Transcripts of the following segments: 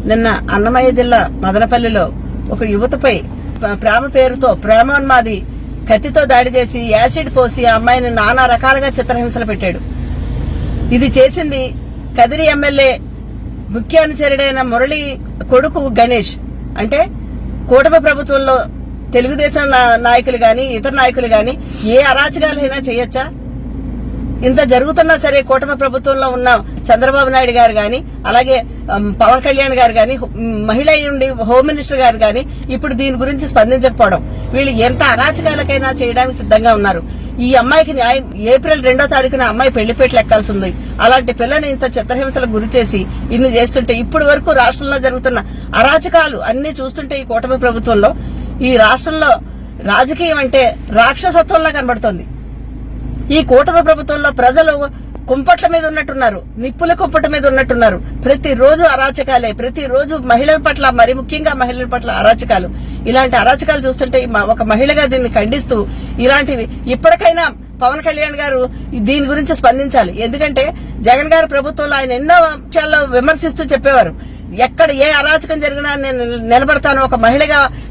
నిన్న అన్నమయ్య జిల్లా మదనపల్లిలో ఒక యువతపై ప్రేమ పేరుతో ప్రేమోన్మాది కత్తితో దాడి చేసి యాసిడ్ పోసి ఆ అమ్మాయిని నానా రకాలుగా చిత్రహింసలు పెట్టాడు. ఇది చేసింది కదిరి ఎమ్మెల్యే ముఖ్య అనుచరుడైన మురళి కొడుకు గణేష్. అంటే కూటమి ప్రభుత్వంలో తెలుగుదేశం నాయకులు గాని ఇతర నాయకులు గాని ఏ అరాచకాలైనా చేయొచ్చా? ఇంత జరుగుతున్నా సరే కూటమి ప్రభుత్వంలో ఉన్న చంద్రబాబు నాయుడు గారు గాని అలాగే పవన్ కళ్యాణ్ గారు గాని మహిళ ఉండి హోమ్ మినిస్టర్ గారు గాని ఇప్పుడు దీని గురించి స్పందించకపోవడం, వీళ్ళు ఎంత అరాచకాలకైనా చేయడానికి సిద్ధంగా ఉన్నారు. ఈ అమ్మాయికి న్యాయం ఏప్రిల్ 2వ తారీఖున అమ్మాయి పెళ్లిపేటలు ఎక్కాల్సి ఉంది. అలాంటి పిల్లని ఇంత చిత్రహింసలకు గురి చేసి ఇన్ని చేస్తుంటే ఇప్పటి వరకు రాష్ట్రంలో జరుగుతున్న అరాచకాలు అన్ని చూస్తుంటే ఈ కూటమి ప్రభుత్వంలో ఈ రాష్ట్రంలో రాజకీయం అంటే రాక్షసత్వంలా కనబడుతోంది. ఈ కూటమి ప్రభుత్వంలో ప్రజలు కుంపట్ల మీద ఉన్నట్టున్నారు, నిప్పుల కుంపట మీద ఉన్నట్టున్నారు. ప్రతిరోజు అరాచకాలే, ప్రతిరోజు మహిళల పట్ల, మరి ముఖ్యంగా మహిళల పట్ల అరాచకాలు. ఇలాంటి అరాచకాలు చూస్తుంటే ఒక మహిళగా దీన్ని ఖండిస్తూ ఇలాంటివి ఇప్పటికైనా పవన్ కళ్యాణ్ గారు దీని గురించి స్పందించాలి. ఎందుకంటే జగన్ గారి ప్రభుత్వంలో ఆయన ఎన్నో విషయాల్లో విమర్శిస్తూ చెప్పేవారు, ఎక్కడ ఏ అరాచకం జరిగినా నేను నిలబడతాను, ఒక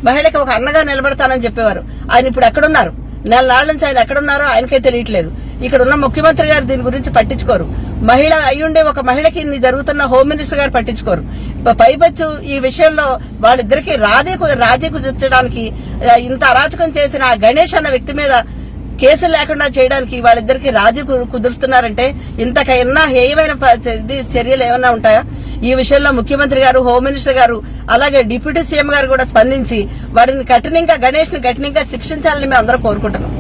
మహిళకి ఒక అన్నగా నిలబడతానని చెప్పేవారు. ఆయన ఇప్పుడు ఎక్కడున్నారు? నెలనాళ్ళ నుంచి ఆయన ఎక్కడున్నారో ఆయనకే తెలియట్లేదు. ఇక్కడ ఉన్న ముఖ్యమంత్రి గారు దీని గురించి పట్టించుకోరు. మహిళ అయ్యుండే ఒక మహిళకి ఇన్ని జరుగుతున్న హోమ్ మినిస్టర్ గారు పట్టించుకోరు. పైపచ్చు ఈ విషయంలో వాళ్ళిద్దరికి రాజీ కుదిర్చడానికి ఇంత అరాచకం చేసిన ఆ గణేష్ అన్న వ్యక్తి మీద కేసులు లేకుండా చేయడానికి వాళ్ళిద్దరికి రాజీ కుదురుస్తున్నారంటే ఇంతకైనా హేయమైన చర్యలు ఏమైనా ఉంటాయా? ఈ విషయంలో ముఖ్యమంత్రి గారు, హోమ్ మినిస్టర్ గారు అలాగే డిప్యూటీ సీఎం గారు కూడా స్పందించి వాడిని గణేష్ ని కఠినంగా శిక్షించాలని మేము అందరం కోరుకుంటున్నాం.